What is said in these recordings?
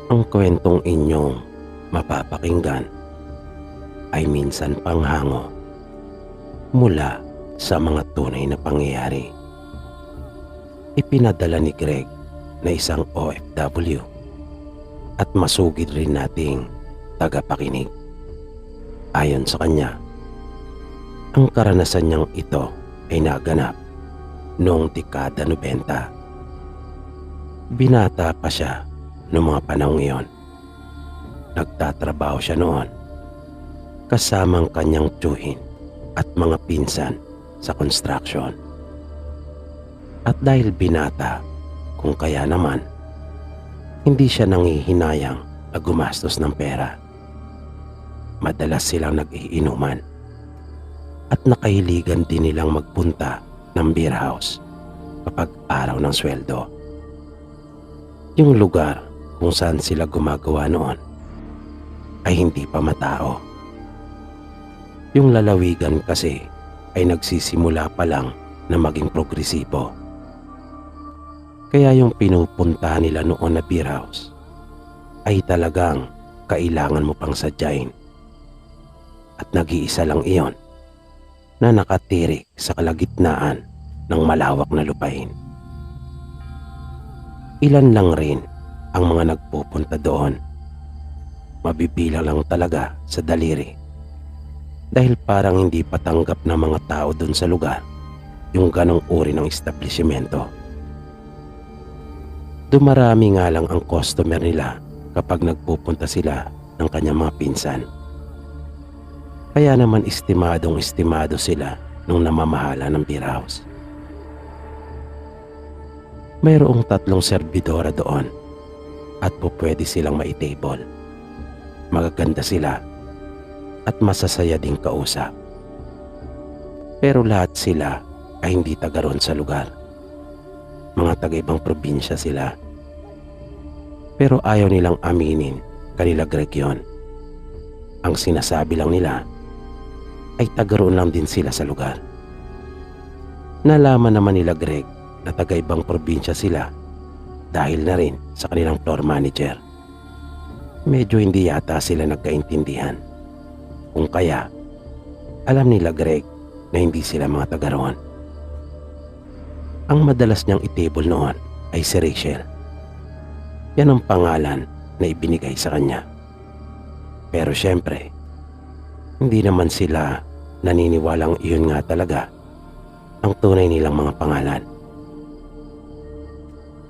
Ang kwentong inyong mapapakinggan ay minsan panghango mula sa mga tunay na pangyayari. Ipinadala ni Greg na isang OFW at masugid rin nating tagapakinig. Ayon sa kanya, ang karanasan niyang ito ay naganap noong dekada 90. Binata pa siya noong mga panahong iyon. Nagtatrabaho siya noon kasamang kanyang tiyuhin at mga pinsan sa construction. At dahil binata, kung kaya naman, hindi siya nangihinayang na gumastos ng pera. Madalas silang nag-iinuman at nakahiligan din nilang magpunta ng beer house kapag araw ng sweldo. Yung lugar kung saan sila gumagawa noon ay hindi pa matao. Yung lalawigan kasi ay nagsisimula pa lang na maging progresibo. Kaya yung pinupuntahan nila noon na beer house ay talagang kailangan mo pang sadyain. At nag-iisa lang iyon na nakatirik sa kalagitnaan ng malawak na lupain. Ilan lang rin ang mga nagpupunta doon. Mabibilang lang talaga sa daliri. Dahil parang hindi patanggap ng mga tao doon sa lugar yung ganong uri ng establishmento. Dumarami nga lang ang customer nila kapag nagpupunta sila ng kanyang mga pinsan. Kaya naman estimado sila nung namamahala ng beer house. Mayroong 3 serbidora doon at pupwede silang maitable. Magaganda sila at masasaya ding kausap. Pero lahat sila ay hindi taga roon sa lugar. Mga taga-ibang probinsya sila. Pero ayaw nilang aminin kanila Greg yun. Ang sinasabi lang nila ay taga roon lang din sila sa lugar. Nalaman naman nila Greg na taga-ibang probinsya sila dahil na rin sa kanilang floor manager. Medyo hindi yata sila nagkaintindihan. Kung kaya, alam nila Greg na hindi sila mga taga roon. Ang madalas niyang itable noon ay si Rachel. Yan ang pangalan na ibinigay sa kanya. Pero syempre, hindi naman sila naniniwalang iyon nga talaga ang tunay nilang mga pangalan.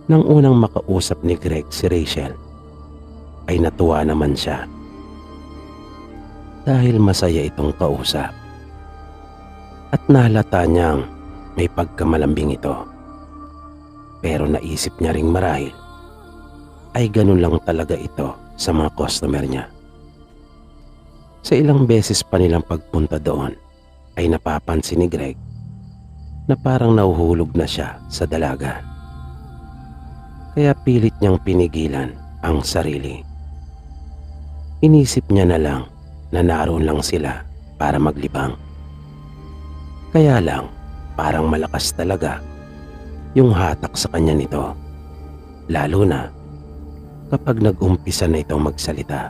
Nang unang makausap ni Greg si Rachel, ay natuwa naman siya. Dahil masaya itong kausap. At nahalata niyang may pagkamalambing ito. Pero naisip niya ring marahil ay ganun lang talaga ito sa mga customer niya. Sa ilang beses pa nilang pagpunta doon ay napapansin ni Greg na parang nahuhulog na siya sa dalaga. Kaya pilit niyang pinigilan ang sarili. Inisip niya na lang na naroon lang sila para maglibang. Kaya lang parang malakas talaga yung hatak sa kanya nito. Lalo na kapag nag-umpisa na itong magsalita.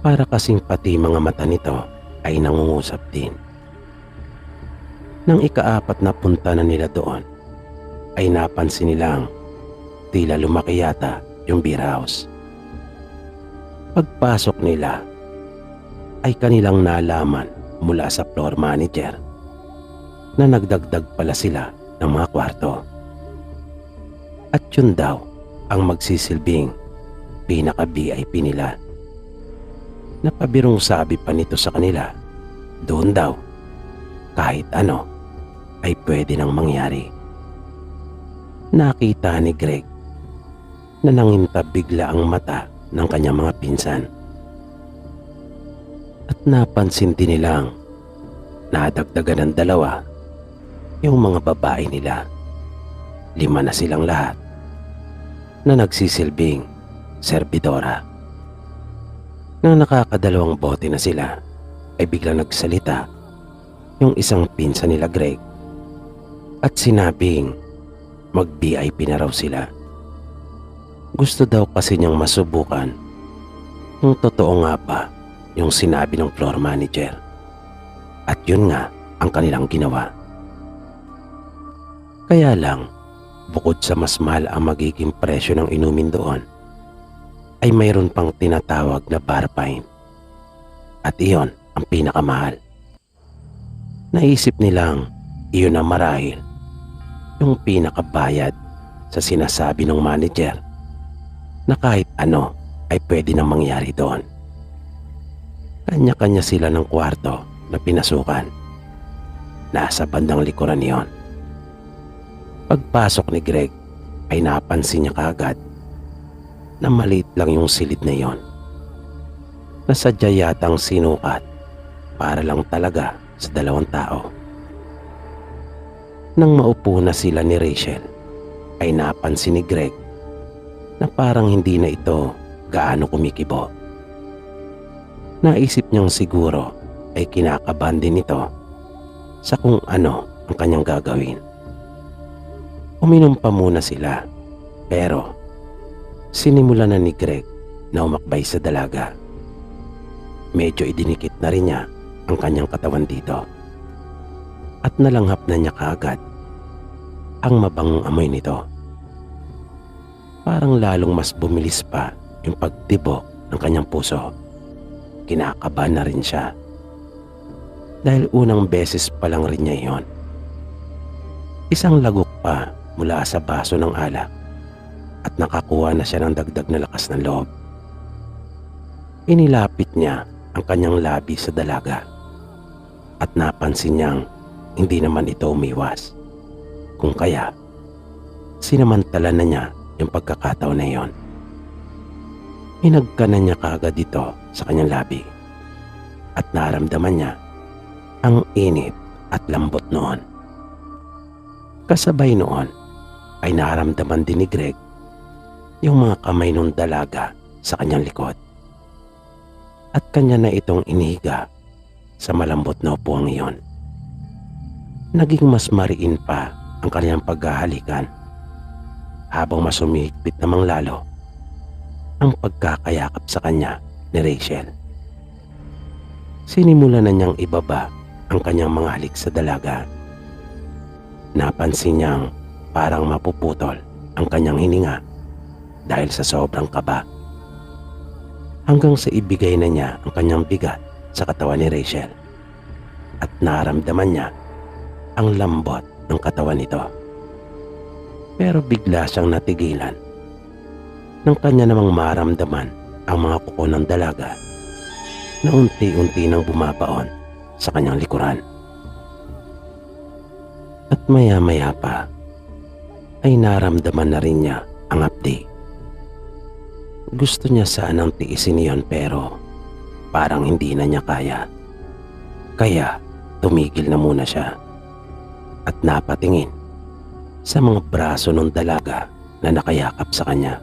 Para kasing pati mga mata nito ay nangungusap din. Nang ika-4 na punta na nila doon, ay napansin nilang tila lumaki yata yung beer house. Pagpasok nila, ay kanilang nalaman mula sa floor manager na nagdagdag pala sila ng mga kwarto. At yun daw ang magsisilbing pinaka-VIP nila. Napabirong sabi pa nito sa kanila, doon daw kahit ano ay pwede nang mangyari. Nakita ni Greg na nangintab bigla ang mata ng kanyang mga pinsan. At napansin din nilang nadagdagan ng dalawa yung mga babae nila. 5 na silang lahat na nagsisilbing serbidora. Nang nakakadalawang bote na sila ay biglang nagsalita yung isang pinsan nila Greg at sinabing mag-VIP na raw sila. Gusto daw kasi niyang masubukan kung totoo nga ba yung sinabi ng floor manager. At yun nga ang kanilang ginawa. Kaya lang, bukod sa mas mahal ang magiging presyo ng inumin doon, ay mayroon pang tinatawag na bar fine. At iyon ang pinakamahal. Naisip nilang iyon ang marahil yung pinakabayad sa sinasabi ng manager na kahit ano ay pwede nang mangyari doon. Kanya-kanya sila ng kwarto na pinasukan. Nasa bandang likuran niyon. Pagpasok ni Greg ay napansin niya kaagad na maliit lang yung silid na iyon. Nasadya yatang sinukat para lang talaga sa 2 tao. Nang maupo na sila ni Rachel ay napansin ni Greg na parang hindi na ito gaano kumikibo. Naisip niyang siguro ay kinakabahan din ito sa kung ano ang kanyang gagawin. Uminom pa muna sila pero sinimulan na ni Greg na umakbay sa dalaga. Medyo idinikit na rin niya ang kanyang katawan dito at nalanghap na niya kaagad ang mabangong amoy nito. Parang lalong mas bumilis pa yung pagtibok ng kanyang puso. Kinakabahan na rin siya dahil unang beses pa lang rin niya iyon. Isang lagok pa mula sa baso ng alak at nakakuha na siya ng dagdag na lakas ng loob. Inilapit niya ang kanyang labi sa dalaga at napansin niyang hindi naman ito umiwas. Kung kaya, sinamantala na niya yung pagkakataon na iyon. Hinagkanan niya kaagad ito sa kanyang labi at naramdaman niya ang init at lambot noon. Kasabay noon ay naramdaman din ni Greg yung mga kamay ng dalaga sa kanyang likod at kanya na itong inihiga sa malambot na upuang iyon. Naging mas mariin pa ang kanyang paghahalikan habang mas humihigpit namang lalo ang pagkakayakap sa kanya ni Rachel. Sinimulan na niyang ibaba ang kanyang mga halik sa dalaga. Napansin niyang parang mapuputol ang kanyang hininga dahil sa sobrang kaba. Hanggang sa ibigay na niya ang kanyang bigat sa katawan ni Rachel at naramdaman niya ang lambot ng katawan nito. Pero bigla siyang natigilan nang kanya namang maramdaman ang mga kuko ng dalaga na unti-unti nang bumabaon sa kanyang likuran. At maya-maya pa ay naramdaman na rin niya ang hapdi. Gusto niya sanang tiisin iyon pero parang hindi na niya kaya. Kaya tumigil na muna siya at napatingin sa mga braso ng dalaga na nakayakap sa kanya.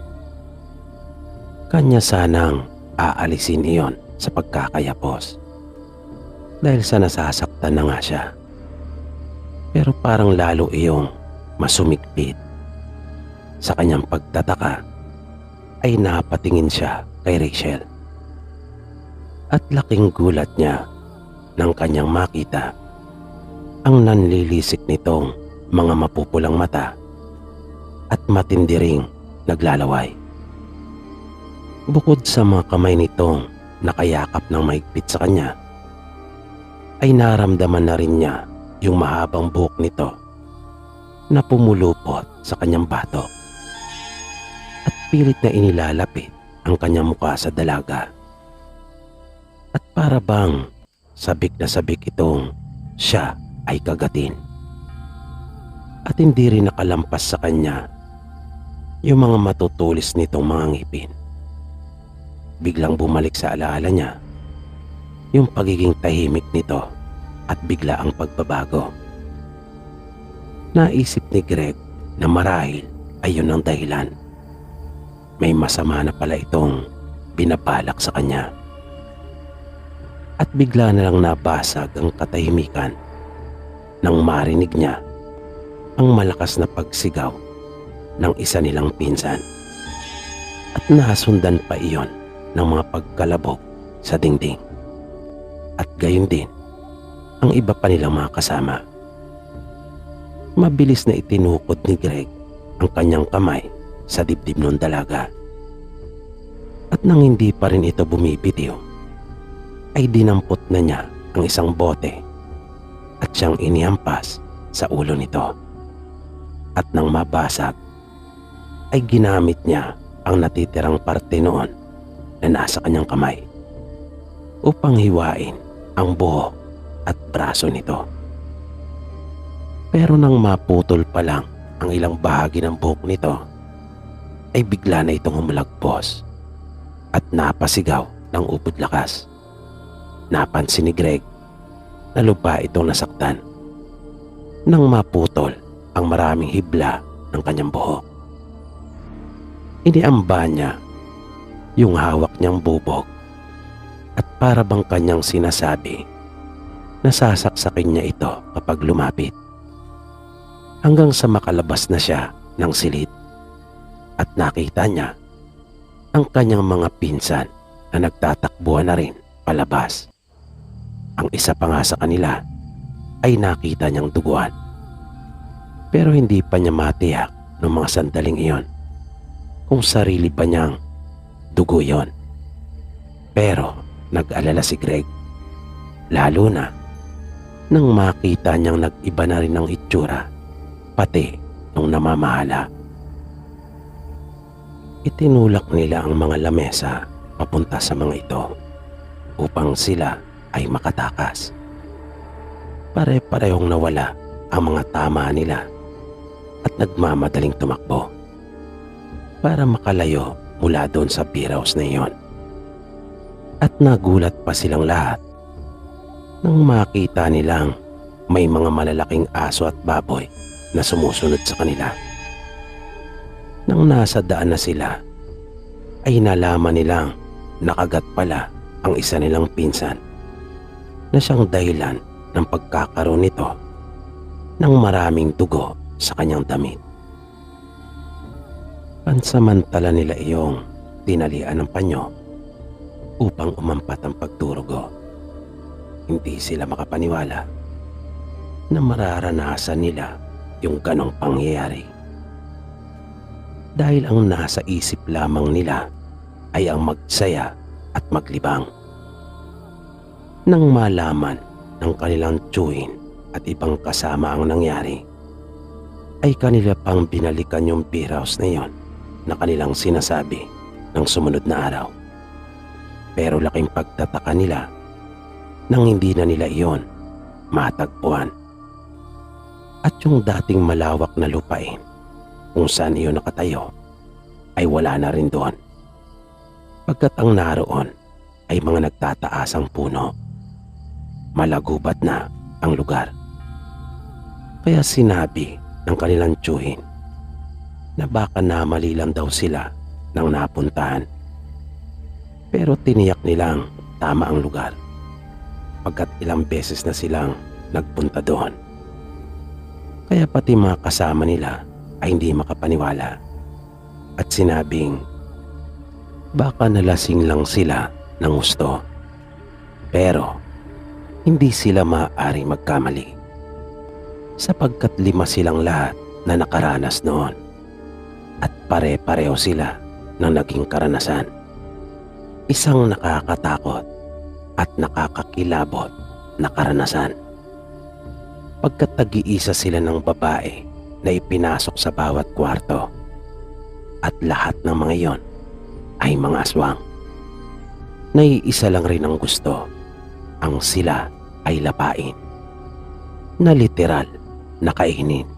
Kanya sanang aalisin iyon sa pagkakayapos dahil sa nasasaktan na nga siya. Pero parang lalo iyong masumikpit. Sa kanyang pagtataka ay napatingin siya kay Rachel at laking gulat niya nang kanyang makita ang nanlilisik nitong mga mapupulang mata at matindi ring naglalaway. Bukod sa mga kamay nitong nakayakap ng mahigpit sa kanya, ay naramdaman na rin niya yung mahabang buhok nito na pumulupot sa kanyang batok at pilit na inilalapit ang kanyang mukha sa dalaga. At para bang sabik na sabik itong siya ay kagatin. At hindi rin nakalampas sa kanya yung mga matutulis nitong mga ngipin. Biglang bumalik sa alaala niya yung pagiging tahimik nito at bigla ang pagbabago. Naisip ni Greg na marahil ay yun ang dahilan. May masama na pala itong binabalak sa kanya. At bigla na lang nabasag ang katahimikan nang marinig niya ang malakas na pagsigaw ng isa nilang pinsan. At nasundan pa iyon ng mga pagkalabog sa dingding. At gayon din ang iba pa nilang mga kasama. Mabilis na itinukod ni Greg ang kanyang kamay sa dibdib ng dalaga. At nang hindi pa rin ito bumibitiw, ay dinampot na niya ang isang bote at siyang inihampas sa ulo nito. At nang mabasag, ay ginamit niya ang natitirang parte noon na nasa kanyang kamay upang hiwain ang buhok at braso nito. Pero nang maputol pa lang ang ilang bahagi ng buhok nito, ay bigla na itong humulagpos at napasigaw ng ubod lakas. Napansin ni Greg na lupa itong nasaktan nang maputol ang maraming hibla ng kanyang buhok. Iniamba niya yung hawak niyang bubog at para bang kanyang sinasabi na sasaksakin niya ito kapag lumapit, hanggang sa makalabas na siya ng silid at nakita niya ang kanyang mga pinsan na nagtatakbuhan na rin palabas. Ang isa pa nga sa kanila ay nakita niyang duguan, pero hindi pa niya matiyak noong mga sandaling iyon kung sarili pa niyang dugo yon. Pero nag-alala si Greg, lalo na nang makita niyang nag-iba na rin ang itsura pati nung namamahala. Itinulak nila ang mga lamesa papunta sa mga ito upang sila ay makatakas. Pare-parehong nawala ang mga tama nila at nagmamadaling tumakbo para makalayo mula doon sa beer house na iyon. At nagulat pa silang lahat nang makita nilang may mga malalaking aso at baboy na sumusunod sa kanila. Nang nasa daan na sila, ay nalaman nilang nakagat pala ang isa nilang pinsan na siyang dahilan ng pagkakaroon nito ng maraming dugo sa kanyang damit. Pansamantala nila iyong tinalian ng panyo upang umampat ang pagdurugo. Hindi sila makapaniwala na mararanasan nila yung ganong pangyayari, dahil ang nasa isip lamang nila ay ang magsaya at maglibang. Nang malaman ng kanilang tiyuhin at ibang kasama ang nangyari, ay kanila pang binalikan yung beer house na yon na kanilang sinasabi ng sumunod na araw. Pero laking pagtataka nila nang hindi na nila iyon matagpuan. At yung dating malawak na lupain kung saan iyon nakatayo ay wala na rin doon, pagkat ang naroon ay mga nagtataasang puno. Malagubat na ang lugar. Kaya sinabi ng kanilang tiyuhin na baka namali lang daw sila nang napuntahan. Pero tiniyak nilang tama ang lugar, pagkat ilang beses na silang nagpunta doon. Kaya pati mga kasama nila ay hindi makapaniwala at sinabing baka nalasing lang sila ng gusto. Pero hindi sila maaari magkamali, sapagkat 5 silang lahat na nakaranas noon at pare-pareho sila ng naging karanasan. Isang nakakatakot at nakakakilabot na karanasan, pagkat tag-iisa sila ng babae na ipinasok sa bawat kwarto at lahat ng mga iyon ay mga aswang. Naiisa lang rin ang gusto, ang sila ay lapain, na literal na kainin.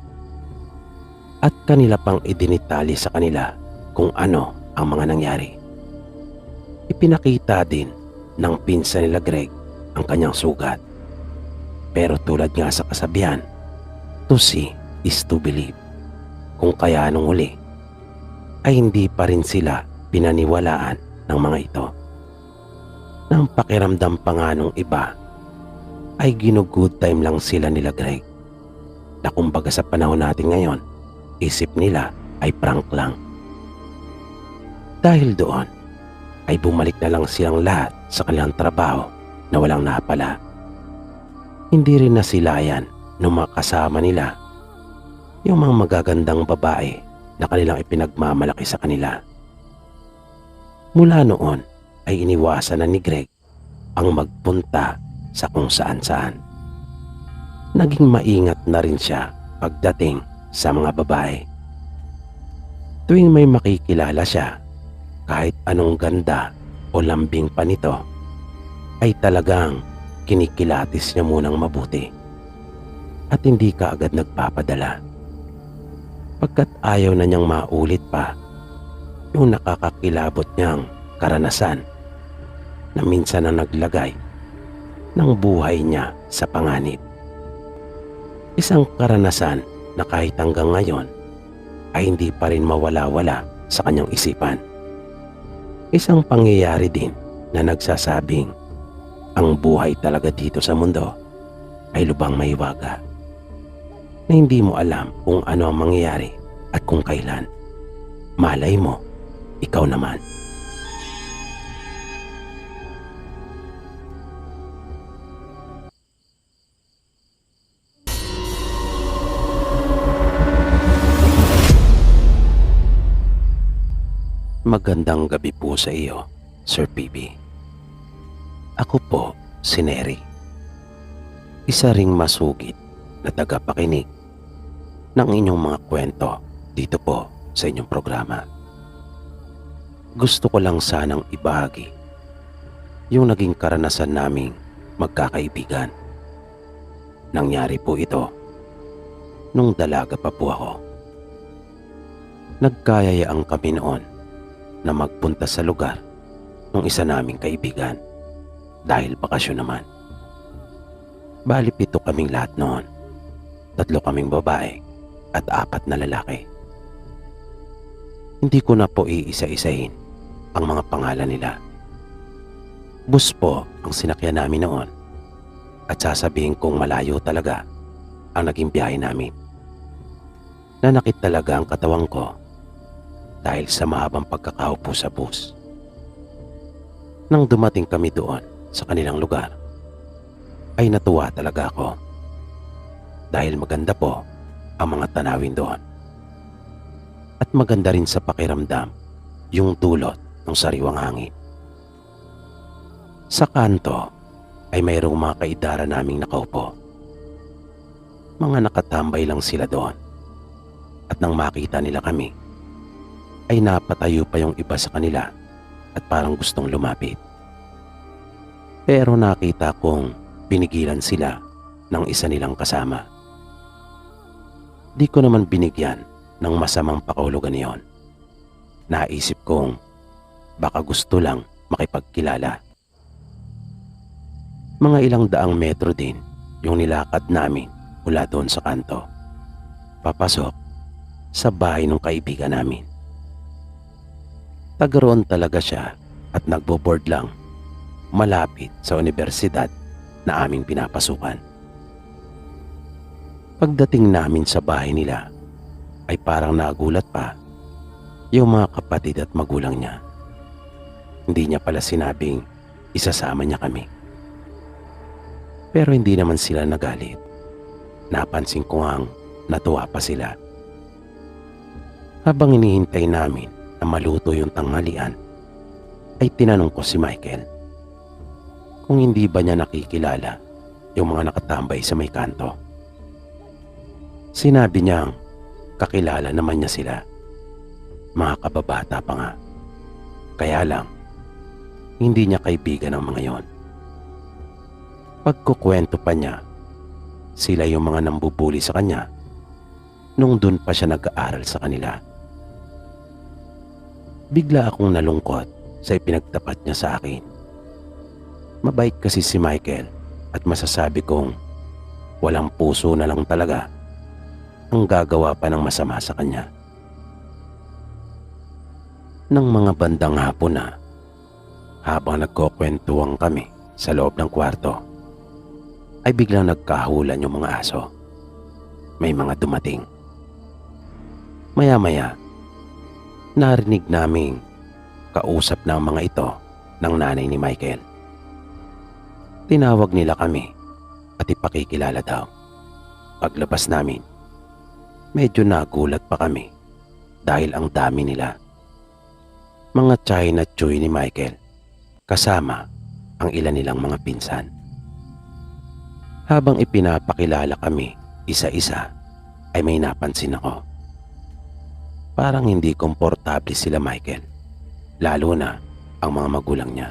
At kanila pang idinitali sa kanila kung ano ang mga nangyari. Ipinakita din ng pinsan nila Greg ang kanyang sugat. Pero tulad nga sa kasabihan, to see is to believe. Kung kaya nung uli ay hindi pa rin sila pinaniwalaan ng mga ito. Nang pakiramdam pa nga nung iba ay ginugood time lang sila nila Greg, na kumbaga sa panahon natin ngayon, isip nila ay prank lang. Dahil doon ay bumalik na lang silang lahat sa kanilang trabaho na walang napala. Hindi rin nasilayan nung mga kasama nila yung mga magagandang babae na kanilang ipinagmamalaki sa kanila. Mula noon ay iniwasan na ni Greg ang magpunta sa kung saan-saan. Naging maingat na rin siya pagdating sa mga babae. Tuwing may makikilala siya, kahit anong ganda o lambing pa nito, ay talagang kinikilatis niya munang mabuti at hindi kaagad nagpapadala. Pagkat ayaw na niyang maulit pa yung nakakakilabot niyang karanasan na minsan na naglagay ng buhay niya sa panganib. Isang karanasan na kahit hanggang ngayon ay hindi pa rin mawala-wala sa kanyang isipan. Isang pangyayari din na nagsasabing ang buhay talaga dito sa mundo ay lubang mahiwaga, na hindi mo alam kung ano ang mangyayari at kung kailan. Malay mo, ikaw naman. Magandang gabi po sa iyo, Sir PB. Ako po si Neri, isa ring masugid na tagapakinig ng inyong mga kwento dito po sa inyong programa. Gusto ko lang sanang ibahagi yung naging karanasan naming magkakaibigan. Nangyari po ito nung dalaga pa po ako. Nagkayayaan kami noon na magpunta sa lugar ng isa naming kaibigan dahil bakasyon naman. Bali 7 kaming lahat noon. 3 kaming babae at 4 na lalaki. Hindi ko na po iisa-isahin ang mga pangalan nila. Bus po ang sinakyan namin noon at sasabihin kong malayo talaga ang naging biyahe namin. Nanakit talaga ang katawan ko dahil sa mahabang pagkakaupo sa bus. Nang dumating kami doon sa kanilang lugar, ay natuwa talaga ako dahil maganda po ang mga tanawin doon. At maganda rin sa pakiramdam yung dulot ng sariwang hangin. Sa kanto ay mayroong mga kaidara naming nakaupo. Mga nakatambay lang sila doon. At nang makita nila kami, ay napatayo pa yung iba sa kanila at parang gustong lumapit. Pero nakita kong pinigilan sila ng isa nilang kasama. Di ko naman binigyan ng masamang pakahulugan niyon. Naisip kong baka gusto lang makipagkilala. Mga ilang daang metro din yung nilakad namin mula doon sa kanto, papasok sa bahay ng kaibigan namin. Taga roon talaga siya at nagbo-board lang malapit sa universidad na aming pinapasukan. Pagdating namin sa bahay nila ay parang nagulat pa yung mga kapatid at magulang niya. Hindi niya pala sinabing isasama niya kami. Pero hindi naman sila nagalit. Napansin ko ngang natuwa pa sila. Habang inihintay namin na maluto yung tanghalian, ay tinanong ko si Michael kung hindi ba niya nakikilala yung mga nakatambay sa may kanto. Sinabi niyang kakilala naman niya sila. Mga kababata pa nga. Kaya lang, hindi niya kaibigan ang mga yon. Pagkukwento pa niya, sila yung mga nambubuli sa kanya nung dun pa siya nag-aaral sa kanila. Bigla akong nalungkot sa ipinagtapat niya sa akin. Mabait kasi si Michael at masasabi kong walang puso na lang talaga ang gagawa pa ng masama sa kanya. Nang mga bandang hapon na, habang nagkukwentuhan kami sa loob ng kwarto, ay biglang nagkahulan yung mga aso. May mga dumating. Maya-maya, narinig naming kausap ng mga ito ng nanay ni Michael. Tinawag nila kami at ipakikilala daw. Paglabas namin, medyo nagulat pa kami dahil ang dami nila. Mga China Choy ni Michael, kasama ang ilan nilang mga pinsan. Habang ipinapakilala kami isa-isa, ay may napansin ako. Parang hindi komportable sila Michael, lalo na ang mga magulang niya.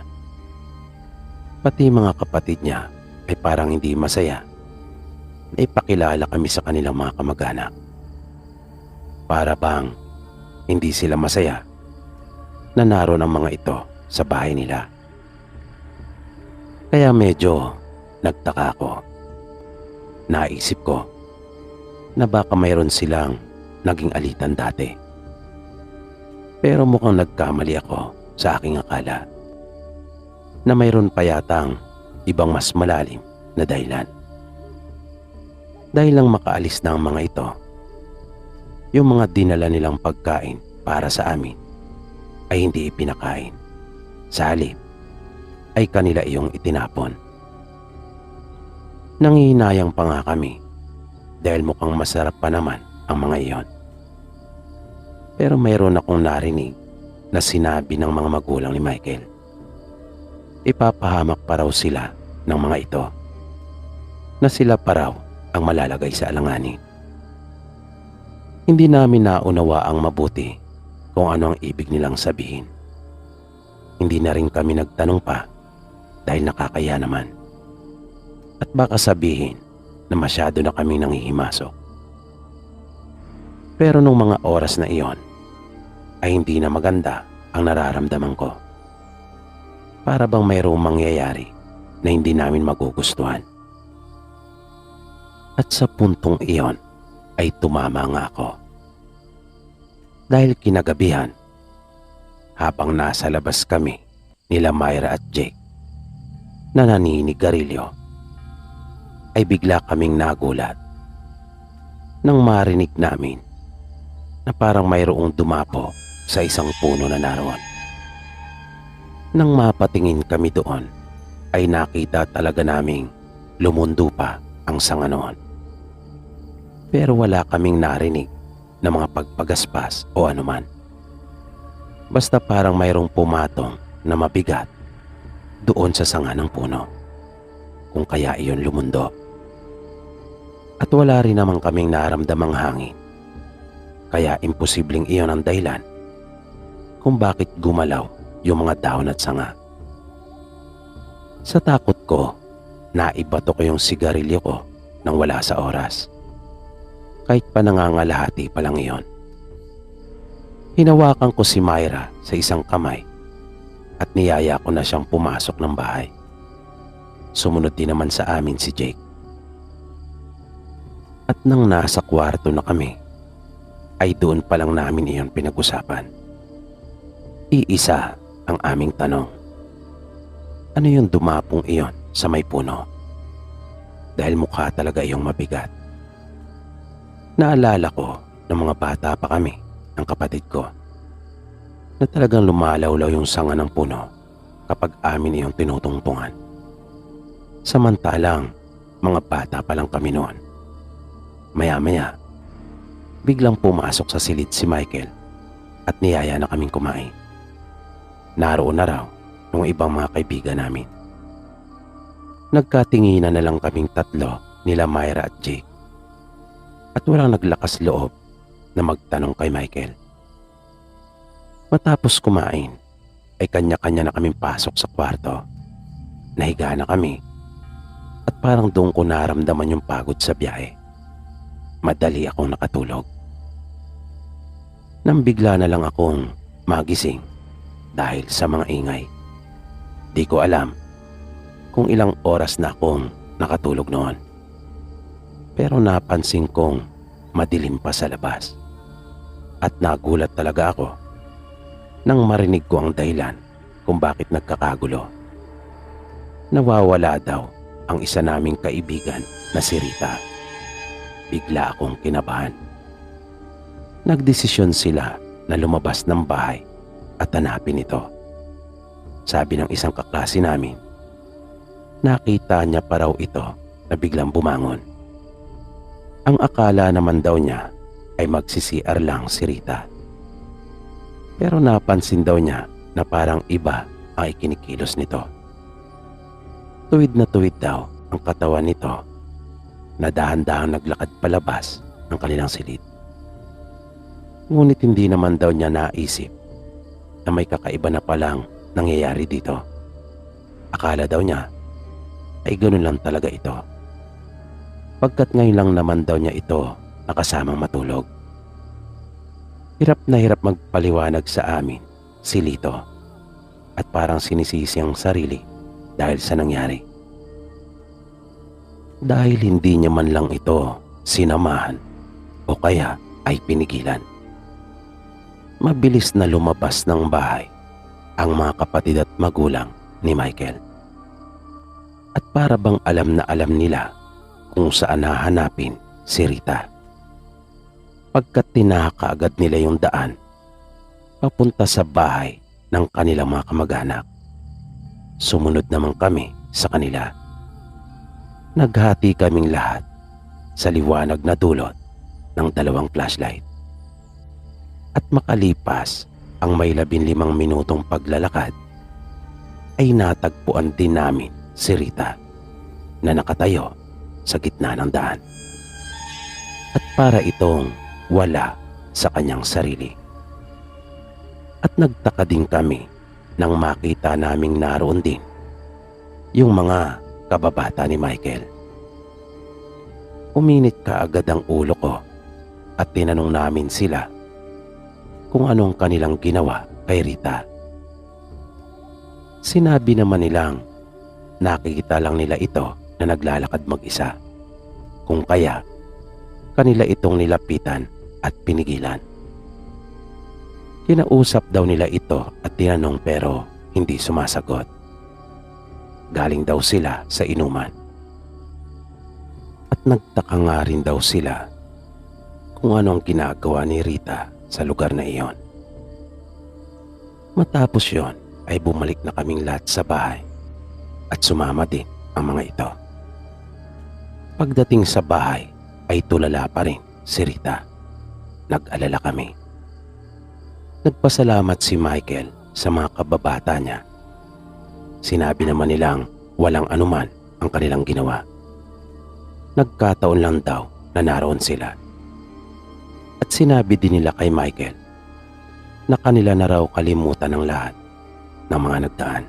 Pati mga kapatid niya ay parang hindi masaya na ipakilala kami sa kanilang mga kamag-anak. Para bang hindi sila masaya na naroon ang mga ito sa bahay nila. Kaya medyo nagtaka ako. Naisip ko na baka mayroon silang naging alitan dati. Pero mukhang nagkamali ako sa aking akala na mayroon pa yatang ibang mas malalim na dahilan. Dahil lang makaalis na ang mga ito, yung mga dinala nilang pagkain para sa amin ay hindi ipinakain. Sa halip ay kanila iyong itinapon. Nangihinayang pa nga kami dahil mukhang masarap pa naman ang mga iyon. Pero mayroon akong narinig na sinabi ng mga magulang ni Michael. Ipapahamak pa raw sila ng mga ito, na sila pa raw ang malalagay sa alanganin. Hindi namin naunawa ang mabuti kung ano ang ibig nilang sabihin. Hindi na rin kami nagtanong pa dahil nakakaya naman. At baka sabihin na masyado na kaming nanghihimasok. Pero nung mga oras na iyon ay hindi na maganda ang nararamdaman ko. Para bang mayroong mangyayari na hindi namin magugustuhan. At sa puntong iyon ay tumama nga ako. Dahil kinagabihan, habang nasa labas kami nila Myra at Jake na naninigarilyo, ay bigla kaming nagulat nang marinig namin na parang mayroong dumapo sa isang puno na naroon. Nang mapatingin kami doon, ay nakita talaga naming lumundo pa ang sanga noon. Pero wala kaming narinig na mga pagpagaspas o anuman. Basta parang mayroong pumatong na mabigat doon sa sanga ng puno, kung kaya iyon lumundo. At wala rin naman kaming naramdamang hangin, kaya imposibleng iyon ang dahilan kung bakit gumalaw yung mga dahon at sanga. Sa takot ko, naibato ko yung sigarilyo ko nang wala sa oras. Kahit pa nangangalahati pa lang iyon. Hinawakan ko si Myra sa isang kamay at niyaya ko na siyang pumasok ng bahay. Sumunod din naman sa amin si Jake. At nang nasa kwarto na kami, ay doon pa lang namin iyon pinag-usapan. Iisa ang aming tanong. Ano yung dumapong iyon sa may puno? Dahil mukha talaga iyong mabigat. Naalala ko ng mga bata pa kami ng kapatid ko na talagang lumalawlaw yung sanga ng puno kapag amin iyong tinutungtungan. Samantalang mga bata pa lang kami noon. Maya-maya, biglang pumasok sa silid si Michael at niyaya na kaming kumain. Naroon na raw ng ibang mga kaibigan namin. Nagkatinginan na lang kaming tatlo nila Myra at Jake. At walang naglakas loob na magtanong kay Michael. Matapos kumain, ay kanya-kanya na kaming pasok sa kwarto. Nahiga na kami at parang doon ko naramdaman yung pagod sa biyahe. Madali akong nakatulog. Nang bigla na lang akong magising dahil sa mga ingay. Di ko alam kung ilang oras na akong nakatulog noon. Pero napansin kong madilim pa sa labas. At nagulat talaga ako nang marinig ko ang dahilan kung bakit nagkakagulo. Nawawala daw ang isa naming kaibigan na si Rita. Bigla akong kinabahan. Nagdesisyon sila na lumabas ng bahay at hanapin ito. Sabi ng isang kaklase namin, nakita niya pa raw ito na biglang bumangon. Ang akala naman daw niya ay magsi-CR lang si Rita. Pero napansin daw niya na parang iba ang ikinikilos nito. Tuwid na tuwid daw ang katawan nito na dahan-dahang naglakad palabas ng kanilang silid. Ngunit hindi naman daw niya naisip na may kakaiba na palang nangyayari dito. Akala daw niya ay ganoon lang talaga ito. Pagkat ngayon lang naman daw niya ito nakasamang matulog. Hirap na hirap magpaliwanag sa amin si Lito at parang sinisisi ang sarili dahil sa nangyari. Dahil hindi niya man lang ito sinamahan o kaya ay pinigilan. Mabilis na lumabas ng bahay ang mga kapatid at magulang ni Michael. At para bang alam na alam nila kung saan hahanapin si Rita. Pagkat tinaka agad nila yung daan papunta sa bahay ng kanilang mga kamag-anak. Sumunod naman kami sa kanila. Naghati kaming lahat sa liwanag na dulot ng 2 flashlight. At makalipas ang may 15 minutong paglalakad, ay natagpuan din namin si Rita na nakatayo sa gitna ng daan. At para itong wala sa kanyang sarili. At nagtaka din kami nang makita naming naroon din yung mga kababata ni Michael. Uminit kaagad ang ulo ko at tinanong namin sila kung anong kanilang ginawa kay Rita. Sinabi naman nilang nakikita lang nila ito na naglalakad mag-isa, kung kaya kanila itong nilapitan at pinigilan. Kinausap daw nila ito at tinanong pero hindi sumasagot. Galing daw sila sa inuman. At nagtaka nga rin daw sila kung anong ginagawa ni Rita sa lugar na iyon. Matapos yon ay bumalik na kaming lahat sa bahay at sumama din ang mga ito. Pagdating sa bahay ay tulala pa rin si Rita. Nag-alala kami. Nagpasalamat si Michael sa mga kababata niya. Sinabi naman nilang walang anuman ang kanilang ginawa. Nagkataon lang daw na naroon sila. At sinabi din nila kay Michael na kanila na raw kalimutan ng lahat ng mga nagdaan.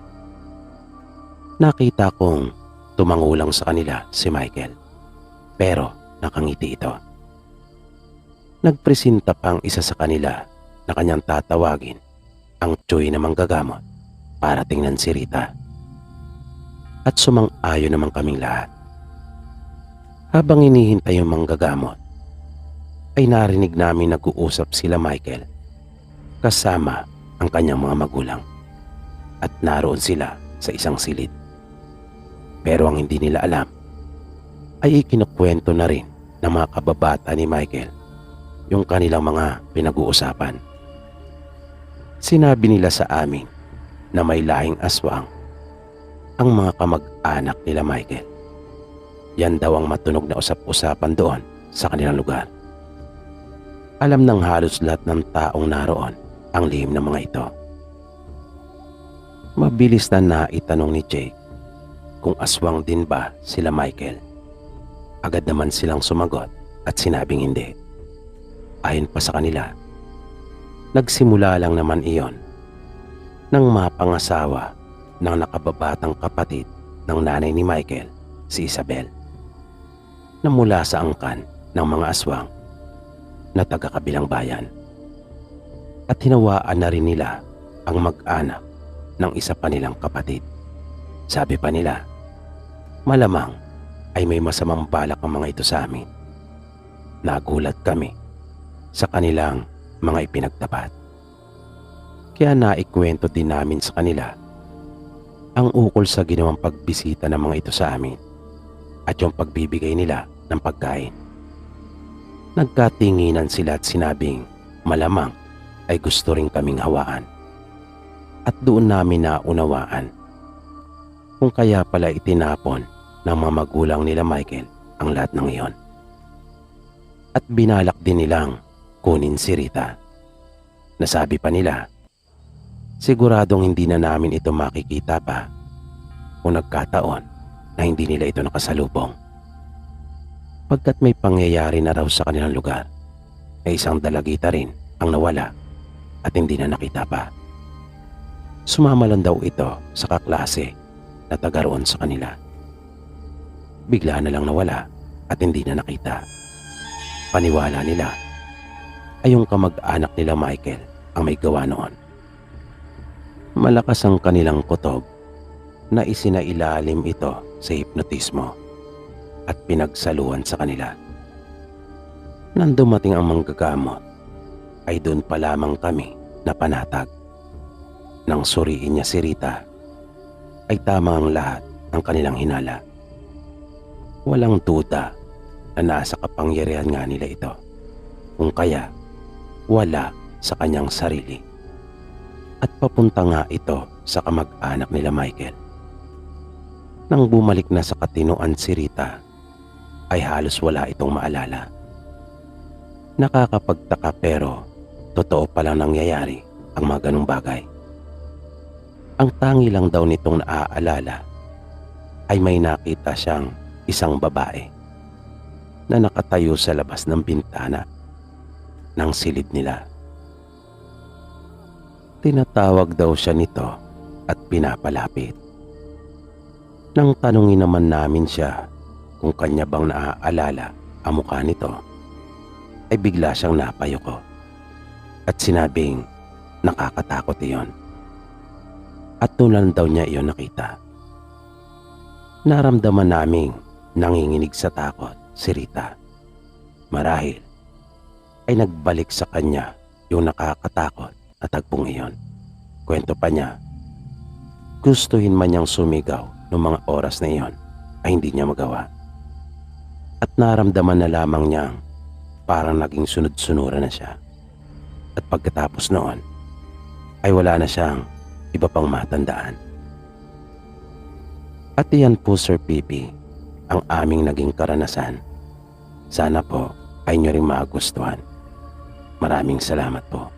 Nakita kong tumangulang sa kanila si Michael, pero nakangiti ito. Nagpresenta pa ang isa sa kanila na kanyang tatawagin ang tsuy na manggagamot para tingnan si Rita. At sumang-ayon naman kaming lahat. Habang hinihintay yung manggagamot, ay narinig namin nag-uusap sila Michael kasama ang kanyang mga magulang. At naroon sila sa isang silid. Pero ang hindi nila alam ay ikinukwento na rin ng mga kababata ni Michael yung kanilang mga pinag-uusapan. Sinabi nila sa amin na may lahing aswang ang mga kamag-anak nila Michael. Yan daw ang matunog na usap-usapan doon sa kanilang lugar. Alam ng halos lahat ng taong naroon ang lihim ng mga ito. Mabilis na naitanong ni Jake kung aswang din ba sila Michael. Agad naman silang sumagot at sinabing hindi. Ayon pa sa kanila, nagsimula lang naman iyon nang mapangasawa ng nakababatang kapatid ng nanay ni Michael, si Isabel, na mula sa angkan ng mga aswang na taga-kabilang bayan. At hinawaan na rin nila ang mag-anak ng isa pa nilang kapatid. Sabi pa nila, Malamang ay may masamang balak ang mga ito sa amin. Nagulat kami sa kanilang mga ipinagtapat. Kaya naikwento din namin sa kanila ang ukol sa ginawang pagbisita ng mga ito sa amin at yung pagbibigay nila ng pagkain. Nagkatinginan sila at sinabing malamang ay gusto rin kaming hawaan. At doon namin naunawaan kung kaya pala itinapon ng mga magulang nila Michael ang lahat ng iyon. At binalak din nilang kunin si Rita. Nasabi pa nila, siguradong hindi na namin ito makikita pa kung nagkataon na hindi nila ito nakasalubong. Pagkat may pangyayari na raw sa kanilang lugar, ay isang dalagita rin ang nawala at hindi na nakita pa. Sumama lang daw ito sa kaklase na taga roon sa kanila. Bigla na lang nawala at hindi na nakita. Paniwala nila ay yung kamag-anak nila Michael ang may gawa noon. Malakas ang kanilang kutob na isinailalim ito sa hipnotismo at pinagsaluhan sa kanila. Nang dumating ang manggagamot ay doon pa lamang kami napanatag. Nang suriin niya si Rita ay tama ang lahat ng kanilang hinala. Walang duda na nasa kapangyarihan nga nila ito, kung kaya wala sa kanyang sarili. At papunta nga ito sa kamag-anak nila Michael. Nang bumalik na sa katinoan si Rita ay halos wala itong maalala. Nakakapagtaka pero totoo palang nangyayari ang mga ganong bagay. Ang tangi lang daw nitong naaalala ay may nakita siyang isang babae na nakatayo sa labas ng bintana ng silid nila. Tinatawag daw siya nito at pinapalapit. Nang tanungin naman namin siya kung kanya bang naaalala ang mukha nito, ay bigla siyang napayuko at sinabing nakakatakot iyon. At doon lang daw niya iyon nakita. Naramdaman naming nanginginig sa takot si Rita. Marahil ay nagbalik sa kanya yung nakakatakot na tagpong iyon. Kwento pa niya, gustuhin man niyang sumigaw noong mga oras na iyon ay hindi niya magawa. At naramdaman na lamang niyang parang naging sunod-sunuran na siya. At pagkatapos noon ay wala na siyang iba pang matandaan. At iyan po Sir Pipi ang aming naging karanasan. Sana po ay nyo rin magustuhan. Maraming salamat po.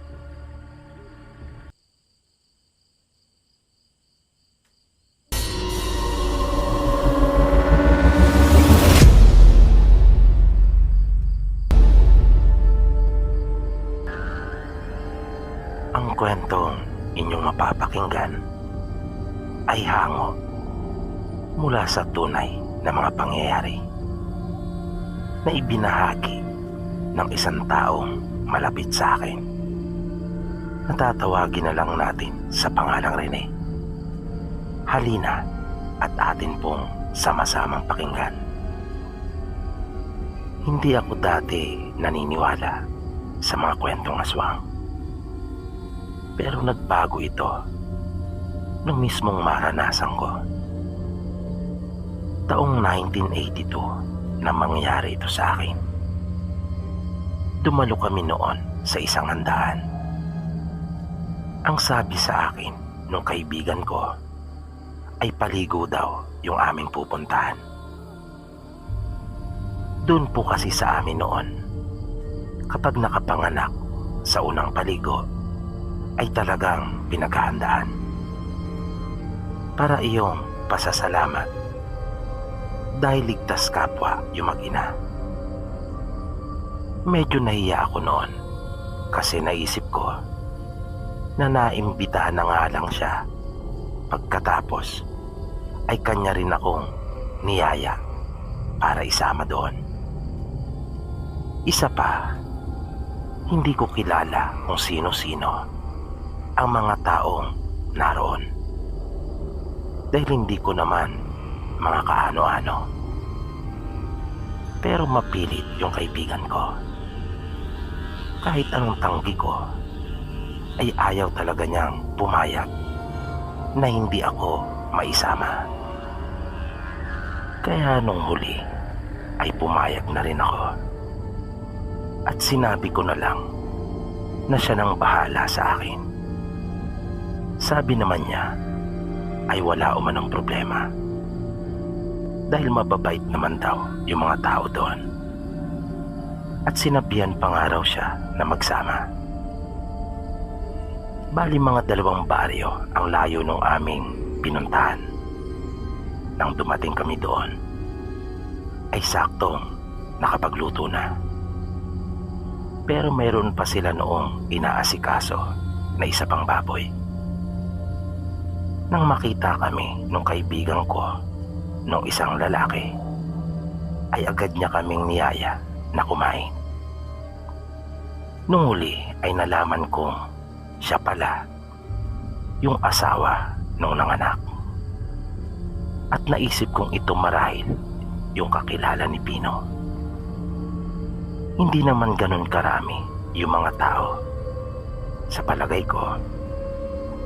Ang kwentong inyong mapapakinggan ay hango mula sa tunay na mga pangyayari na ibinahagi ng isang taong malapit sa akin. Natatawagin na lang natin sa pangalang Rene. Halina at atin pong sama-samang pakinggan. Hindi ako dati naniniwala sa mga kwentong aswang. Pero nagbago ito nung mismong maranasan ko. Taong 1982 na mangyari ito sa akin. Dumalo kami noon sa isang handaan. Ang sabi sa akin nung kaibigan ko ay paligo daw yung aming pupuntahan. Doon po kasi sa amin noon, kapag nakapanganak sa unang paligo, ay talagang pinaghahandaan para iyong pasasalamat dahil ligtas kapwa yung mag-ina. Medyo nahiya ako noon kasi naisip ko na naimbitahan na nga lang siya, pagkatapos ay kanya rin akong niyaya para isama doon. Isa pa, hindi ko kilala kung sino-sino ang mga taong naroon. Dahil hindi ko naman mga kaano-ano. Pero mapilit yung kaibigan ko. Kahit anong tanggi ko, ay ayaw talaga niyang pumayag na hindi ako maisama. Kaya nung huli ay pumayag na rin ako. At sinabi ko na lang na siya nang bahala sa akin. Sabi naman niya ay wala umanong problema. Dahil mababait naman daw yung mga tao doon. At sinabihan pa nga raw siya na magsama. Bali mga 2 baryo ang layo nung aming pinuntahan. Nang dumating kami doon, ay saktong nakapagluto na. Pero mayroon pa sila noong inaasikaso na isa pang baboy. Nang makita kami nung kaibigan ko nung isang lalaki, ay agad niya kaming niyaya na kumain. Nung huli ay nalaman kong siya pala yung asawa nung nanganak. At naisip kong ito marahil yung kakilala ni Pino. Hindi naman ganun karami yung mga tao. Sa palagay ko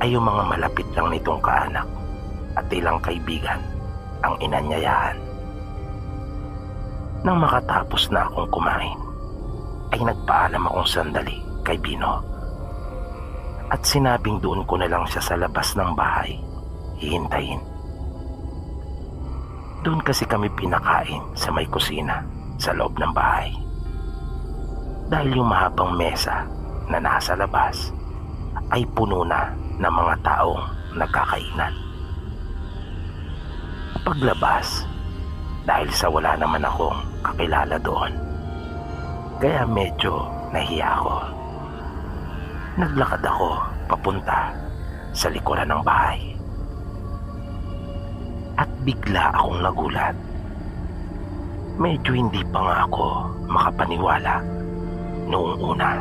ay yung mga malapit lang nitong kaanak at ilang kaibigan ang inanyayahan. Nang makatapos na akong kumain, ay nagpaalam akong sandali kay Pino. At sinabing doon ko na lang siya sa labas ng bahay hihintayin. Doon kasi kami pinakain sa may kusina sa loob ng bahay. Dahil yung mahabang mesa na nasa labas ay puno na ng mga taong nagkakainan. Paglabas, dahil sa wala naman akong kakilala doon, kaya medyo nahiya ako. Naglakad ako papunta sa likuran ng bahay. At bigla akong nagulat. Medyo hindi pa nga ako makapaniwala noong una.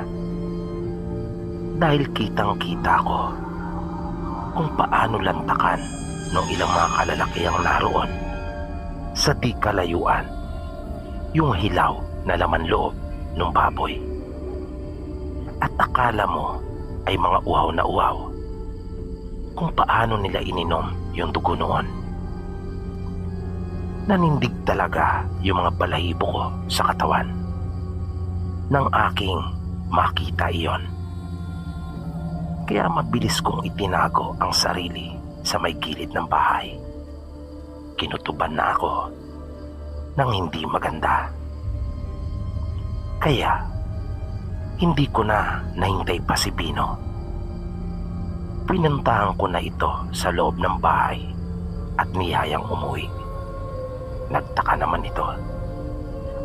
Dahil kitang-kita ko kung paano lantakan ng ilang mga kalalakihang naroon sa di kalayuan yung hilaw na laman loob ng baboy. At akala mo ay mga uhaw na uhaw kung paano nila ininom yung dugo noon. Nanindig talaga yung mga balahibo ko sa katawan nang aking makita iyon. Kaya mabilis kong itinago ang sarili sa may gilid ng bahay. Kinutuban na ako ng hindi maganda. Kaya hindi ko na nahintay pa si Pino. Pinuntahan ko na ito sa loob ng bahay at niyayang umuwi. Nagtaka naman ito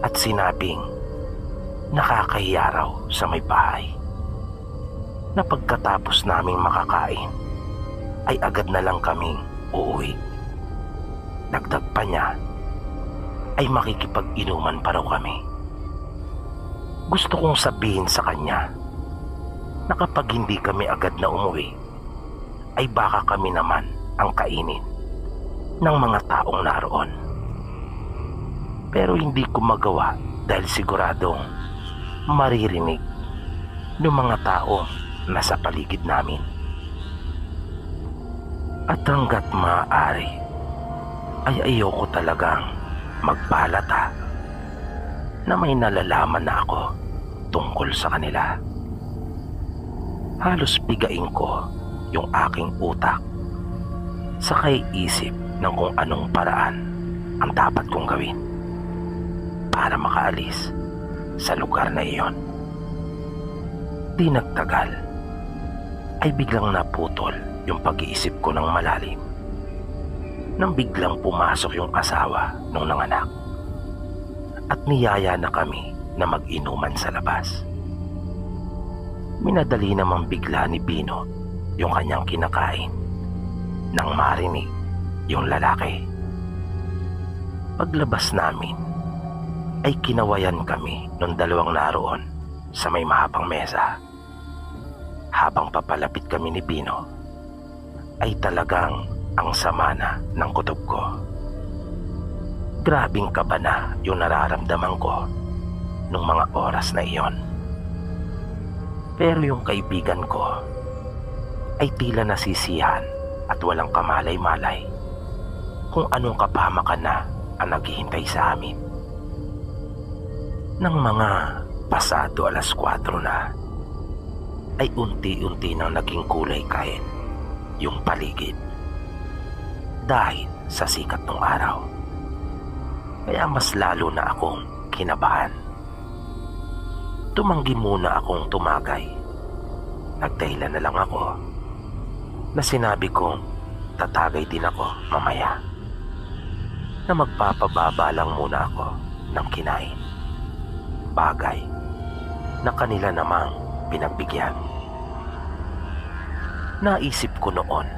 at sinabing nakakahiya raw sa may bahay na pagkatapos naming makakain ay agad na lang kaming uuwi. Dagdag pa niya ay makikipag-inuman pa raw kami. Gusto kong sabihin sa kanya na kapag hindi kami agad na umuwi ay baka kami naman ang kainin ng mga taong naroon. Pero hindi ko magawa dahil siguradong maririnig ng mga taong nasa paligid namin. At hanggat maaari ay ayoko talagang magpalata na may nalalaman na ako tungkol sa kanila. Halos bigain ko yung aking utak sa isip ng kung anong paraan ang dapat kong gawin para makaalis sa lugar na iyon. Di nagtagal ay biglang naputol yung pag-iisip ko ng malalim nang biglang pumasok yung asawa nung nanganak at niyaya na kami na mag-inuman sa labas. Minadali namang bigla ni Pino yung kanyang kinakain nang marinig yung lalaki. Paglabas namin ay kinawayan kami ng dalawang naroon sa may mahabang mesa. Habang papalapit kami ni Pino ay talagang ang sama na ng kutob ko. Grabing kaba na yung nararamdaman ko nung mga oras na iyon. Pero yung kaibigan ko ay tila nasisiyahan at walang kamalay-malay kung anong kapahamakan na ang naghihintay sa amin. Nang mga pasado 4:00 na, ay unti-unti nang naging kulay kain yung paligid dahil sa sikat ng araw. Kaya mas lalo na akong kinabahan. Tumanggi muna akong tumagay. Nagdahilan na lang ako na sinabi kong tatagay din ako mamaya, na magpapababa lang muna ako ng kinain. Bagay na kanila namang pinagbigyan. Naisip ko noon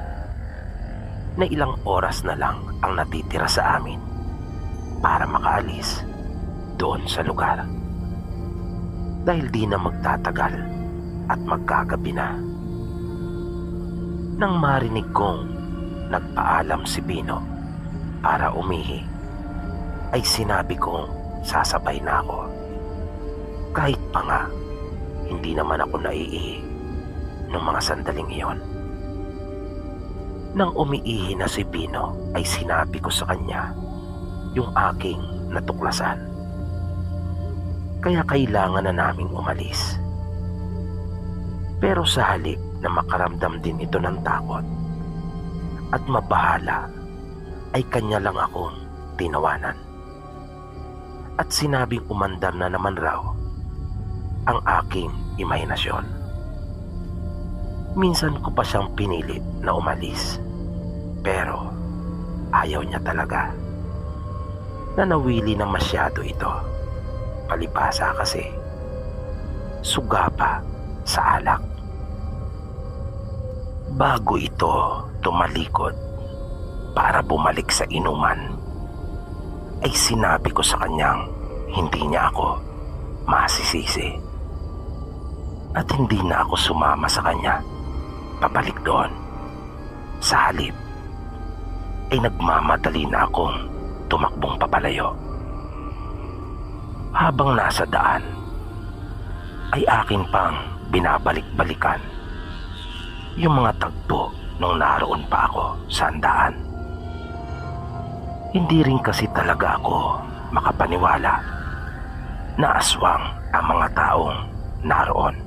na ilang oras na lang ang natitira sa amin para makaalis doon sa lugar. Dahil di na magtatagal at magkagabi na. Nang marinig kong nagpaalam si Bino para umihi, ay sinabi kong sasabay na ako. Kahit pa nga, hindi naman ako naiihi nung mga sandaling iyon. Nang umiihi na si Bino, ay sinabi ko sa kanya yung aking natuklasan. Kaya kailangan na naming umalis. Pero sa halip na makaramdam din ito ng takot at mabahala, ay kanya lang akong tinawanan. At sinabing umandar na naman raw ang aking imahinasyon. Minsan ko pa siyang pinilit na umalis, pero ayaw niya talaga. Nanawili na masyado ito. Palibasa kasi, suga pa sa alak. Bago ito tumalikod para bumalik sa inuman, ay sinabi ko sa kanyang hindi niya ako masisisi. At hindi na ako sumama sa kanya pabalik doon. Sa halip, ay nagmamadali na akong tumakbong papalayo. Habang nasa daan, ay akin pang binabalik-balikan yung mga tagpo nung naroon pa ako sa handaan. Hindi rin kasi talaga ako makapaniwala na aswang ang mga taong naroon.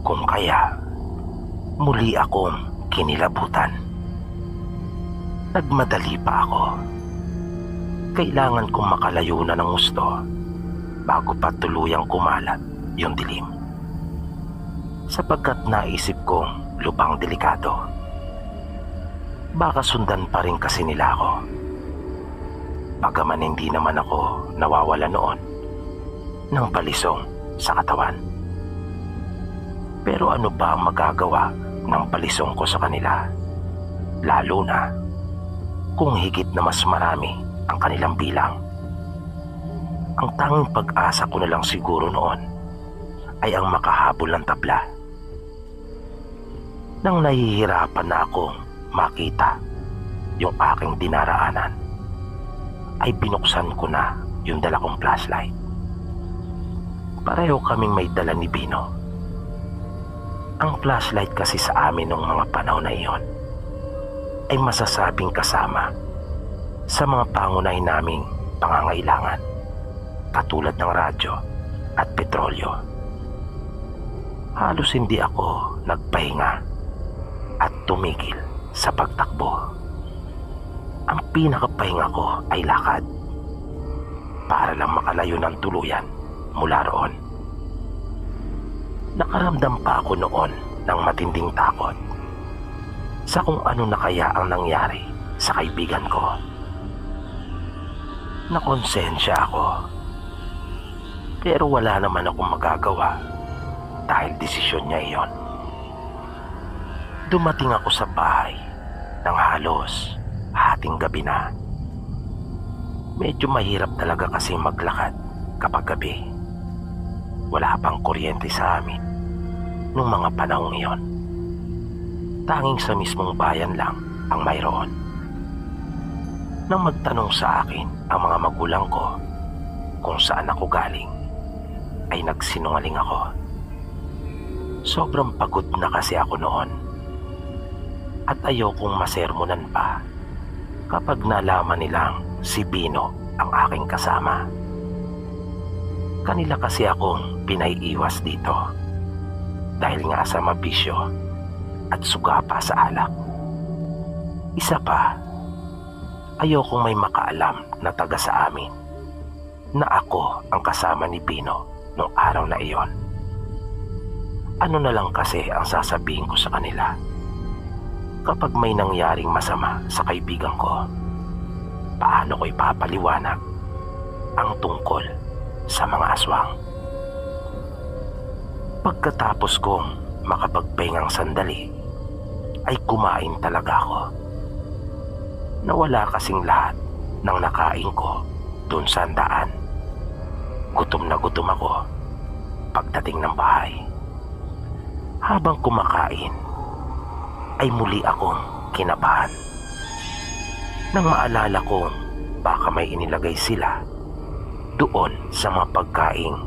Kung kaya, muli akong kinilabutan. Nagmadali pa ako. Kailangan kong makalayo na ng gusto bago pa tuluyang kumalat yung dilim. Sapagkat naisip kong lubang delikado. Baka sundan pa rin kasi nila ako. Bagaman hindi naman ako nawawala noon ng balisong sa katawan. Pero ano ba ang magagawa ng balisong ko sa kanila? Lalo na kung higit na mas marami ang kanilang bilang. Ang tanging pag-asa ko na lang siguro noon ay ang makahabol ng tabla. Nang nahihirapan na akong makita yung aking dinaraanan, ay binuksan ko na yung dala kong flashlight. Pareho kaming may dala ni Bino. Ang flashlight kasi sa amin nung mga panahon na iyon ay masasabing kasama sa mga pangunahin naming pangangailangan, katulad ng radyo at petrolyo. Halos hindi ako nagpahinga at tumigil sa pagtakbo. Ang pinakapahinga ko ay lakad para lang makalayo ng tuluyan mula roon. Nakaramdam pa ako noon ng matinding takot sa kung ano na kaya ang nangyari sa kaibigan ko. Nakonsensya ako, pero wala naman akong magagawa dahil desisyon niya iyon. Dumating ako sa bahay ng halos hating gabi na. Medyo mahirap talaga kasi maglakad kapag gabi. Wala pang kuryente sa amin nung mga panahong iyon. Tanging sa mismong bayan lang ang mayroon. Nang magtanong sa akin ang mga magulang ko kung saan ako galing, ay nagsinungaling ako. Sobrang pagod na kasi ako noon at ayokong masermonan pa kapag nalaman nilang si Bino ang aking kasama. Kanila kasi akong pinaiiwas dito dahil nga sa mabisyo at suga pa sa alak. Isa pa, ayokong may makaalam na taga sa amin na ako ang kasama ni Bino noong araw na iyon. Ano na lang kasi ang sasabihin ko sa kanila kapag may nangyaring masama sa kaibigan ko? Paano ko ipapaliwanag ang tungkol sa mga aswang? Pagkatapos kong makapagpahingang sandali, ay kumain talaga ako. Nawala kasing lahat ng nakain ko doon sa handaan. Gutom na gutom ako pagdating ng bahay. Habang kumakain, ay muli akong kinabahan nang maalala kong baka may inilagay sila doon sa mga pagkaing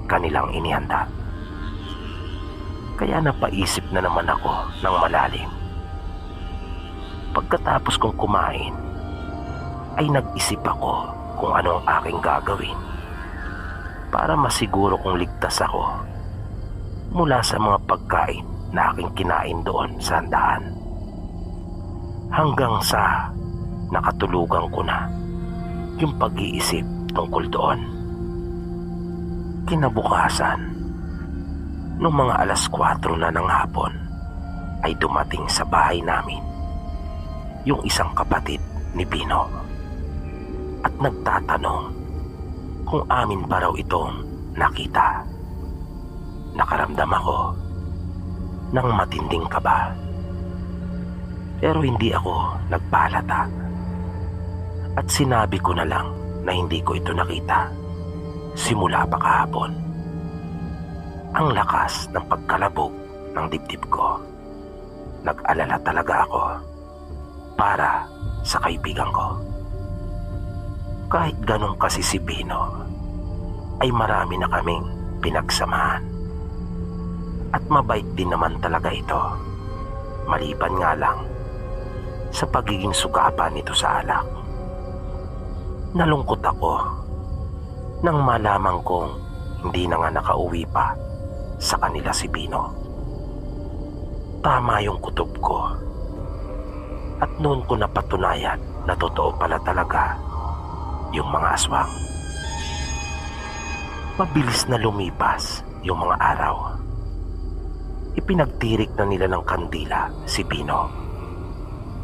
kanilang inihanda. Kaya napaisip na naman ako ng malalim. Pagkatapos kong kumain, ay nag-isip ako kung ano ang aking gagawin para masiguro kong ligtas ako mula sa mga pagkain na aking kinain doon sa handaan. Hanggang sa nakatulugan ko na yung pag-iisip tungkol doon. Kinabukasan, nung mga alas 4 na ng hapon, ay dumating sa bahay namin yung isang kapatid ni Bino at nagtatanong kung amin pa raw itong nakita. Nakaramdam ako ng matinding kaba, pero hindi ako nagpalata at sinabi ko na lang na hindi ko ito nakita simula pa kahapon. Ang lakas ng pagkalabog ng dibdib ko. Nag-alala talaga ako para sa kaibigan ko. Kahit ganun kasi si Bino, ay marami na kaming pinagsamahan. At mabait din naman talaga ito. Maliban nga lang sa pagiging sugapa nito sa alak. Nalungkot ako nang malaman kong hindi na nga nakauwi pa sa kanila si Bino. Tama yung kutob ko. At noon ko napatunayan na totoo pala talaga yung mga aswang. Mabilis na lumipas yung mga araw. Ipinagtirik na nila ng kandila si Bino.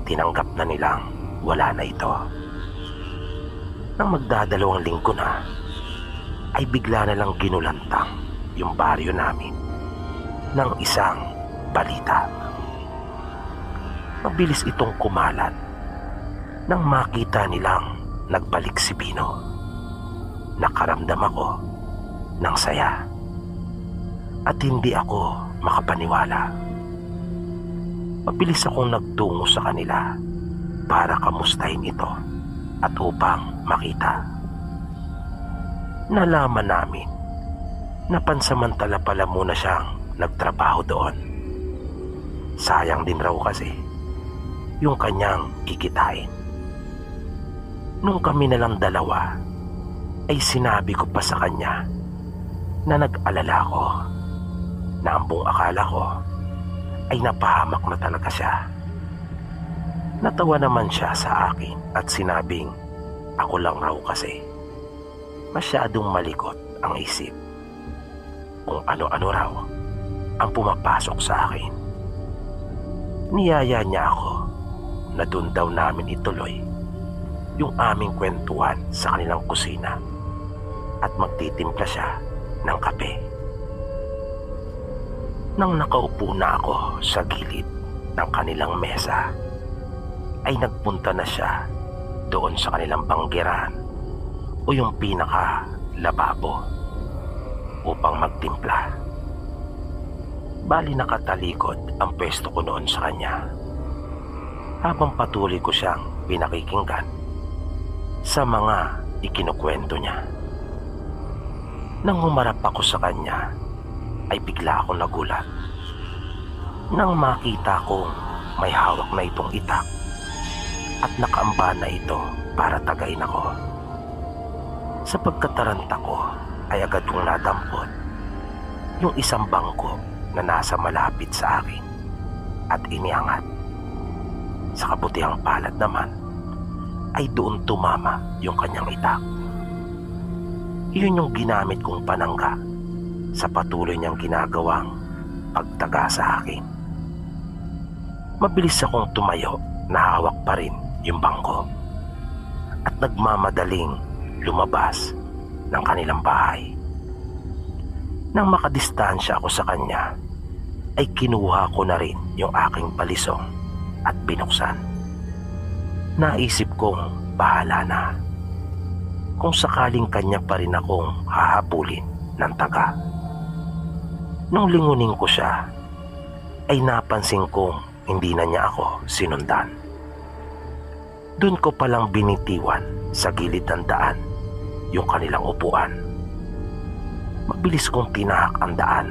Tinanggap na nilang wala na ito. Nang magdadalawang linggo na, ay bigla na lang ginulantang yung baryo namin ng isang balita. Mabilis itong kumalat nang makita nilang nagbalik si Bino. Nakaramdam ako ng saya at hindi ako makapaniwala. Mabilis akong nagtungo sa kanila para kamustahin ito at upang makita. Nalaman namin na pansamantala pala muna siyang nagtrabaho doon. Sayang din raw kasi yung kanyang kikitain. Nung kami na lang dalawa, ay sinabi ko pa sa kanya na nag-alala ko na ang buong akala ko ay napahamak na talaga siya. Natawa naman siya sa akin at sinabing ako lang raw kasi masyadong malikot ang isip kung ano-ano raw ang pumapasok sa akin. Niyaya niya ako na doon daw namin ituloy yung aming kwentuhan sa kanilang kusina at magtitimpla siya ng kape. Nang nakaupo na ako sa gilid ng kanilang mesa, ay nagpunta na siya doon sa kanilang banggiran o yung pinaka-lababo upang magtimpla. Bali nakatalikod ang pwesto ko noon sa kanya. Habang patuloy ko siyang pinakikinggan, sa mga ikinukwento niya. Nang humarap ako sa kanya, ay bigla akong nagulat nang makita kong may hawak na itong itak at nakaamba na ito para tagayin ako. Sa pagkataranta ko ay agad kong nadampot yung isang bangko na nasa malapit sa akin at iniangat. Sa kabutihang palad naman ay doon tumama yung kanyang itak. Iyon yung ginamit kong panangga sa patuloy niyang ginagawang pagtaga sa akin. Mabilis akong tumayo na hawak pa rin yung bangko at nagmamadaling lumabas ng kanilang bahay. Nang makadistansya ako sa kanya, ay kinuha ko na rin yung aking balisong at binuksan. Naisip kong bahala na kung sakaling kanya pa rin akong hahabulin ng taga. Nung lingunin ko siya, ay napansin kong hindi na niya ako sinundan. Doon ko palang binitiwan sa gilid ng daan yung kanilang upuan. Mabilis kong tinahak ang daan,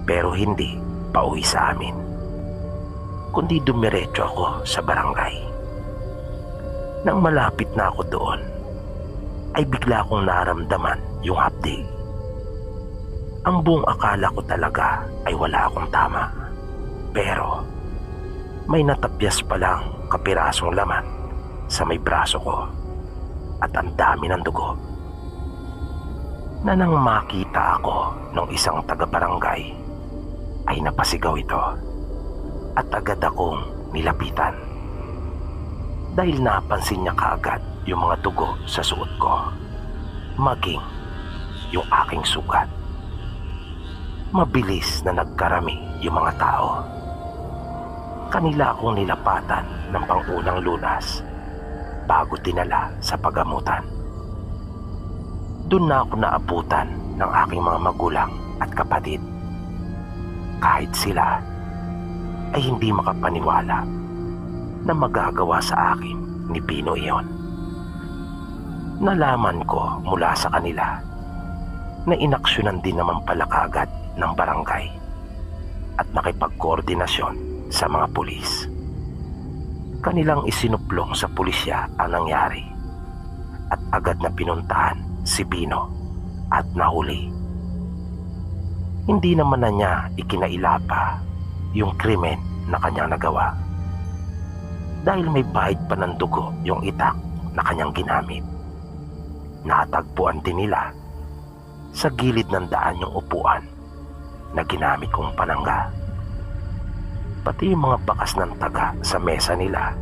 pero hindi pauwi sa amin, kundi dumiretso ako sa barangay. Nang malapit na ako doon, ay bigla akong naramdaman yung hapdi. Ang buong akala ko talaga ay wala akong tama, pero may natapyas palang kapirasong laman sa may braso ko at ang dami ng dugo. Na nang makita ako ng isang taga-barangay ay napasigaw ito at agad akong nilapitan dahil napansin niya kaagad yung mga dugo sa suot ko, maging yung aking sugat. Mabilis na nagkarami yung mga tao. Kanila akong nilapatan ng pangunang lunas bago dinala sa pagamutan. Doon na ako naabutan ng aking mga magulang at kapatid. Kahit sila ay hindi makapaniwala na magagawa sa akin ni Pino iyon. Nalaman ko mula sa kanila na inaksyonan din naman pala kaagad ng barangay at nakipagkoordinasyon sa mga pulis. Kanilang isinuplong sa pulisya ang nangyari at agad na pinuntahan si Pino at nahuli. Hindi naman na niya ikinailapa yung krimen na kanyang nagawa dahil may bahid pa ng dugo yung itak na kanyang ginamit. Natagpuan din nila sa gilid ng daan yung upuan na ginamit kong panangga. Pati yung mga bakas ng taga sa mesa nila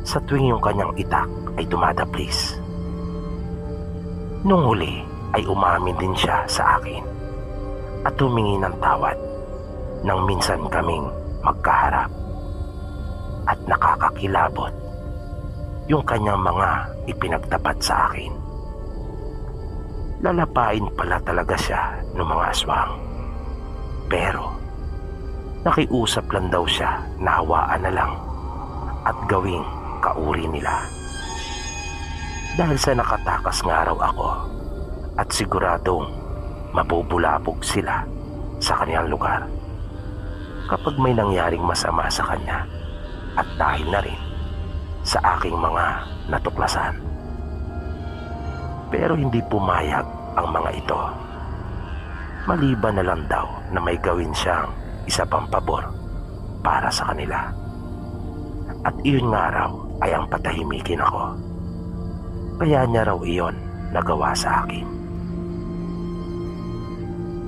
sa tuwing yung kanyang itak ay dumadaplis. Nung huli ay umamin din siya sa akin at humingi ng tawad nang minsan kaming magkaharap at nakakakilabot yung kanyang mga ipinagtapat sa akin. Lalapain pala talaga siya ng mga aswang, pero nakiusap lang daw siya na hawaan na lang at gawing kauri nila. Dahil sa nakatakas nga raw ako at siguradong mabubulabog sila sa kanilang lugar kapag may nangyaring masama sa kanya at dahil na rin sa aking mga natuklasan. Pero hindi pumayag ang mga ito. Maliban na lang daw na may gawin siyang isa pang pabor para sa kanila. At iyon nga raw ay ang patahimikin ako. Kaya niya raw iyon nagawa sa akin.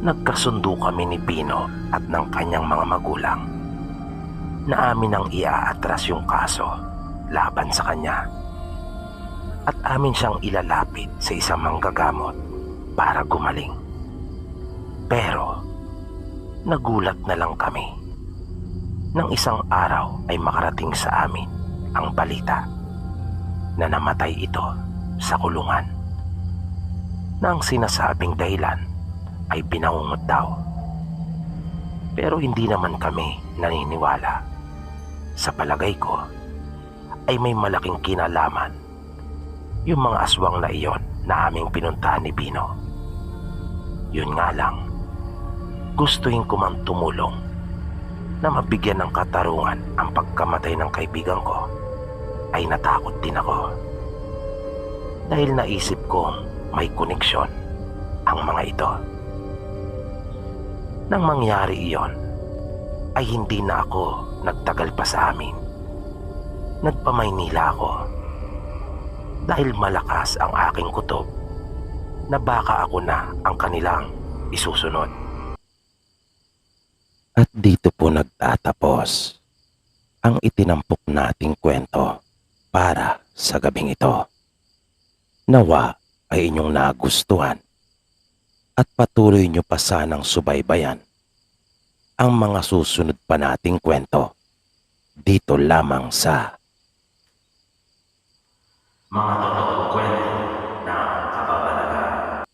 Nagkasundo kami ni Pino at ng kanyang mga magulang na amin ang iaatras yung kaso laban sa kanya. At amin siyang ilalapit sa isang manggagamot para gumaling. Pero nagulat na lang kami nang isang araw ay makarating sa amin ang balita na namatay ito sa kulungan, na ang sinasabing dahilan ay binangungot daw. Pero hindi naman kami naniniwala. Sa palagay ko ay may malaking kinalaman yung mga aswang na iyon na aming pinuntahan ni Bino. Yun nga lang, gustuhin ko mang tumulong na mabigyan ng katarungan ang pagkamatay ng kaibigan ko, ay natakot din ako. Dahil naisip kong may koneksyon ang mga ito. Nang mangyari iyon, ay hindi na ako nagtagal pa sa amin. Nagpamaynila ako dahil malakas ang aking kutob na baka ako na ang kanilang isusunod. At dito po nagtatapos ang itinampok nating kwento para sa gabing ito. Nawa ay inyong nagustuhan at patuloy nyo pa sanang subaybayan ang mga susunod pa nating kwento dito lamang sa Mga Totoong Kwento ng Kababalaghan.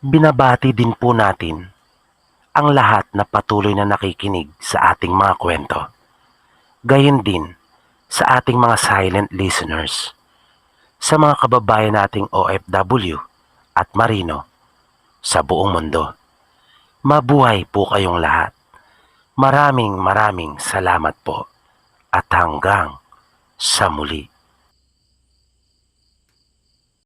Binabati din po natin ang lahat na patuloy na nakikinig sa ating mga kwento. Gayon din sa ating mga silent listeners, sa mga kababayan nating OFW at Marino sa buong mundo. Mabuhay po kayong lahat. Maraming salamat po at hanggang sa muli.